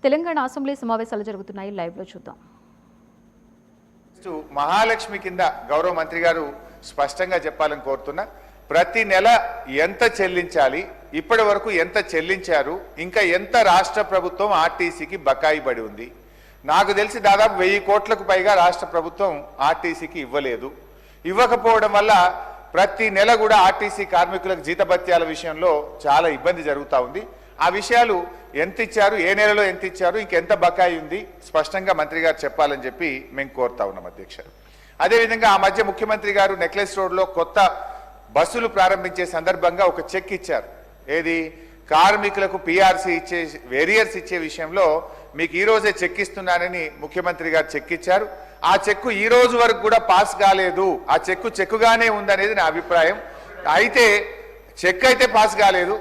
Telangana assembly సమావేశాలు జరుగుతున్నాయి. Live లో చూద్దాం. మహాలక్ష్మి కింద గౌరవ మంత్రి గారు స్పష్టంగా చెప్పాలని కోరుతున్నా. ప్రతి నెల ఎంత చెల్లించాలి, ఇప్పటి వరకు ఎంత చెల్లించారు, ఇంకా ఎంత రాష్ట్ర ప్రభుత్వం ఆర్టీసీకి బకాయి పడి ఉంది. నాకు తెలిసి దాదాపు 1000 కోట్లకు పైగా రాష్ట్ర ప్రభుత్వం ఆర్టీసీకి ఇవ్వలేదు. ఇవ్వకపోవడం వల్ల ప్రతి నెల కూడా ఆర్టీసీ కార్మికులకు జీతభత్యాల విషయంలో చాలా ఇబ్బంది జరుగుతూ ఉంది. ఆ విషయాలు ఎంత ఇచ్చారు, ఏ నెలలో ఎంత ఇచ్చారు, ఇంకెంత బకాయి ఉంది స్పష్టంగా మంత్రి గారు చెప్పాలని చెప్పి మేము కోరుతా ఉన్నాం అధ్యక్ష. అదేవిధంగా ఆ మధ్య ముఖ్యమంత్రి గారు నెక్లెస్ రోడ్లో కొత్త బస్సులు ప్రారంభించే సందర్భంగా ఒక చెక్ ఇచ్చారు. ఏది కార్మికులకు పిఆర్సీ ఇచ్చే వేరియర్స్ ఇచ్చే విషయంలో మీకు ఈ రోజే చెక్ ఇస్తున్నానని ముఖ్యమంత్రి గారు చెక్ ఇచ్చారు. ఆ చెక్కు ఈ రోజు వరకు కూడా పాస్ కాలేదు. ఆ చెక్కుగానే ఉందనేది నా అభిప్రాయం. అయితే చెక్ అయితే పాస్ కాలేదు.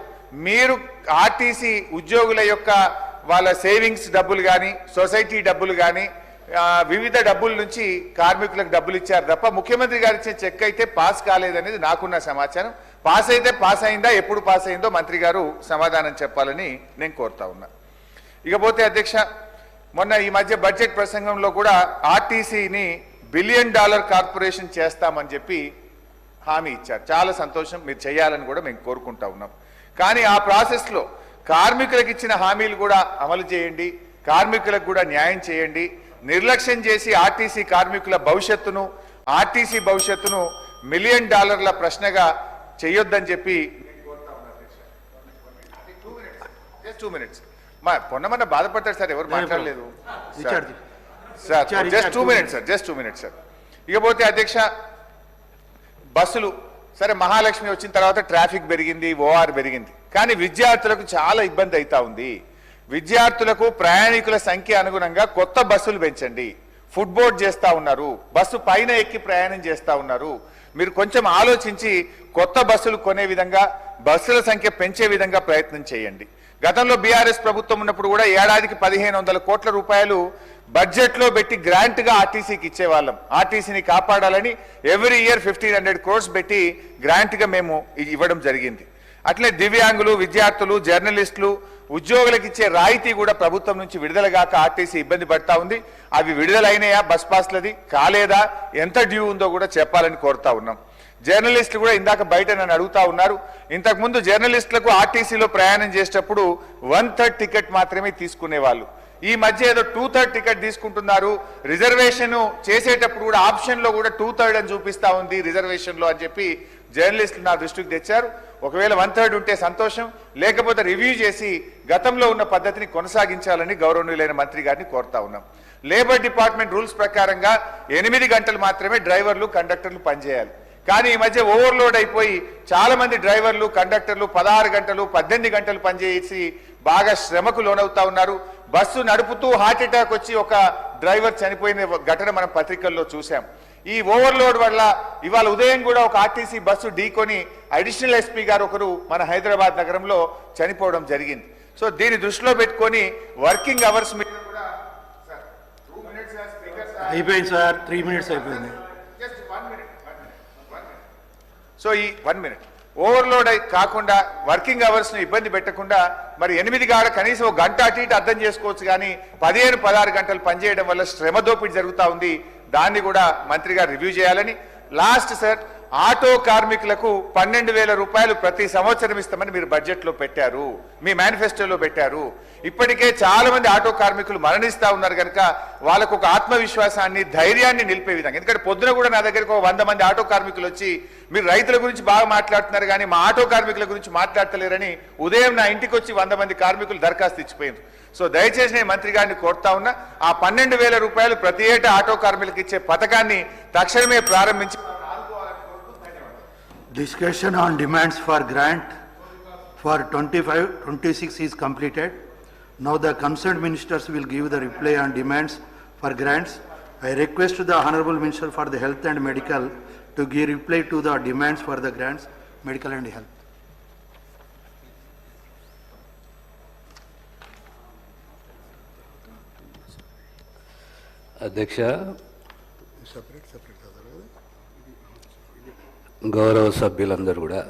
మీరు ఆర్టీసీ ఉద్యోగుల యొక్క వాళ్ళ సేవింగ్స్ డబ్బులు కానీ, సొసైటీ డబ్బులు కానీ, వివిధ డబ్బుల నుంచి కార్మికులకు డబ్బులు ఇచ్చారు తప్ప ముఖ్యమంత్రి గారు ఇచ్చే చెక్ అయితే పాస్ కాలేదనేది నాకున్న సమాచారం. పాస్ అయితే పాస్ అయిందా, ఎప్పుడు పాస్ అయిందో మంత్రి గారు సమాధానం చెప్పాలని నేను కోరుతా ఉన్నా. ఇకపోతే అధ్యక్ష, మొన్న ఈ మధ్య బడ్జెట్ ప్రసంగంలో కూడా ఆర్టీసీని $1 బిలియన్ కార్పొరేషన్ చేస్తామని చెప్పి హామీ ఇచ్చారు. చాలా సంతోషం, మీరు చేయాలని కూడా మేము కోరుకుంటా ఉన్నాం. కానీ ఆ ప్రాసెస్లో కార్మికులకు ఇచ్చిన హామీలు కూడా అమలు చేయండి, కార్మికులకు కూడా న్యాయం చేయండి. నిర్లక్ష్యం చేసి ఆర్టీసీ కార్మికుల భవిష్యత్తును, ఆర్టీసీ భవిష్యత్తును $1 మిలియన్ ప్రశ్నగా చేయొద్దని చెప్పి పొన్నమన్న బాధపడతారు సార్, ఎవరు మాట్లాడలేదు సార్. Just 2 minutes sir. ఇకపోతే అధ్యక్ష, బస్సులు సరే, మహాలక్ష్మి వచ్చిన తర్వాత ట్రాఫిక్ పెరిగింది, ఓఆర్ పెరిగింది, కానీ విద్యార్థులకు చాలా ఇబ్బంది అవుతా ఉంది. విద్యార్థులకు ప్రయాణికుల సంఖ్య అనుగుణంగా కొత్త బస్సులు పెంచండి. ఫుట్బోర్డ్ చేస్తా ఉన్నారు, బస్సు పైన ఎక్కి ప్రయాణం చేస్తా ఉన్నారు. మీరు కొంచెం ఆలోచించి కొత్త బస్సులు కొనే విధంగా, బస్సుల సంఖ్య పెంచే విధంగా ప్రయత్నం చేయండి. గతంలో బీఆర్ఎస్ ప్రభుత్వం ఉన్నప్పుడు కూడా ఏడాదికి 1500 కోట్ల రూపాయలు బడ్జెట్లో పెట్టి గ్రాంట్గా ఆర్టీసీకి ఇచ్చేవాళ్ళం. ఆర్టీసీని కాపాడాలని ఎవ్రీ ఇయర్ 1500 crores పెట్టి గ్రాంట్గా మేము ఇవ్వడం జరిగింది. అట్లే దివ్యాంగులు, విద్యార్థులు, జర్నలిస్టులు, ఉద్యోగులకు ఇచ్చే రాయితీ కూడా ప్రభుత్వం నుంచి విడుదల కాక ఆర్టీసీ ఇబ్బంది పడతా ఉంది. అవి విడుదలైనాయా, బస్ పాస్లది కాలేదా, ఎంత డ్యూ ఉందో కూడా చెప్పాలని కోరుతా ఉన్నాం. జర్నలిస్టులు కూడా ఇందాక బయట నన్ను అడుగుతా ఉన్నారు. ఇంతకుముందు జర్నలిస్టులకు ఆర్టీసీలో ప్రయాణం చేసేటప్పుడు 1/3 టికెట్ మాత్రమే తీసుకునేవాళ్ళు. ఈ మధ్య ఏదో 2/3 టికెట్ తీసుకుంటున్నారు. రిజర్వేషన్ చేసేటప్పుడు కూడా ఆప్షన్లో కూడా 2/3 అని చూపిస్తా ఉంది రిజర్వేషన్లో అని చెప్పి జర్నలిస్టులు నా దృష్టికి తెచ్చారు. ఒకవేళ 1/3 ఉంటే సంతోషం, లేకపోతే రివ్యూ చేసి గతంలో ఉన్న పద్ధతిని కొనసాగించాలని గౌరవనీయులైన మంత్రి గారిని కోరుతా ఉన్నాం. లేబర్ డిపార్ట్మెంట్ రూల్స్ ప్రకారంగా 8 గంటలు మాత్రమే డ్రైవర్లు, కండక్టర్లు పనిచేయాలి. కానీ ఈ మధ్య ఓవర్లోడ్ అయిపోయి చాలా మంది డ్రైవర్లు, కండక్టర్లు 16 గంటలు, 18 గంటలు పనిచేసి బాగా శ్రమకు లోనవుతా ఉన్నారు. బస్సు నడుపుతూ హార్ట్ అటాక్ వచ్చి ఒక డ్రైవర్ చనిపోయిన ఘటన మనం పత్రికల్లో చూసాం. ఈ ఓవర్లోడ్ వల్ల ఇవాళ ఉదయం కూడా ఒక ఆర్టీసీ బస్సు ఢీకొని అడిషనల్ ఎస్పీ గారు ఒకరు మన హైదరాబాద్ నగరంలో చనిపోవడం జరిగింది. సో దీన్ని దృష్టిలో పెట్టుకొని వర్కింగ్ అవర్స్ మీద కూడా అయిపోయింది సార్, 3 minutes అయిపోయింది. సో ఈ 1 minute ఓవర్లోడ్ కాకుండా వర్కింగ్ అవర్స్ ను ఇబ్బంది పెట్టకుండా మరి 8 కాడ కనీసం ఒక గంట అటు ఇటు అర్థం చేసుకోవచ్చు. కానీ 15-16 గంటలు పనిచేయడం వల్ల శ్రమ దోపిడీ జరుగుతూ ఉంది. దాన్ని కూడా మంత్రి గారు రివ్యూ చేయాలని. లాస్ట్ సార్, ఆటో కార్మికులకు 12,000 రూపాయలు ప్రతి సంవత్సరం ఇస్తామని మీరు బడ్జెట్లో పెట్టారు, మీ మేనిఫెస్టోలో పెట్టారు. ఇప్పటికే చాలా మంది ఆటో కార్మికులు మరణిస్తూ ఉన్నారు కనుక వాళ్ళకు ఒక ఆత్మవిశ్వాసాన్ని, ధైర్యాన్ని నిలిపే విధంగా. ఎందుకంటే పొద్దున కూడా నా దగ్గరకు 100 మంది ఆటో కార్మికులు వచ్చి మీరు రైతుల గురించి బాగా మాట్లాడుతున్నారు కానీ మా ఆటో కార్మికుల గురించి మాట్లాడతలేరని ఉదయం నా ఇంటికి వచ్చి 100 మంది కార్మికులు దరఖాస్తు ఇచ్చిపోయారు. సో దయచేసి నేను మంత్రి గారిని కోరుతా ఉన్నా, ఆ 12,000 రూపాయలు ప్రతి ఏటా ఆటో కార్మికులకు ఇచ్చే పథకాన్ని తక్షణమే ప్రారంభించి. Discussion on demands for grant for 25-26 is completed. Now the concerned ministers will give the reply on demands for grants. I request the Honorable Minister for the Health and Medical to give reply to the demands for the grants, medical and health. అధ్యక్ష, గౌరవ సభ్యులందరూ కూడా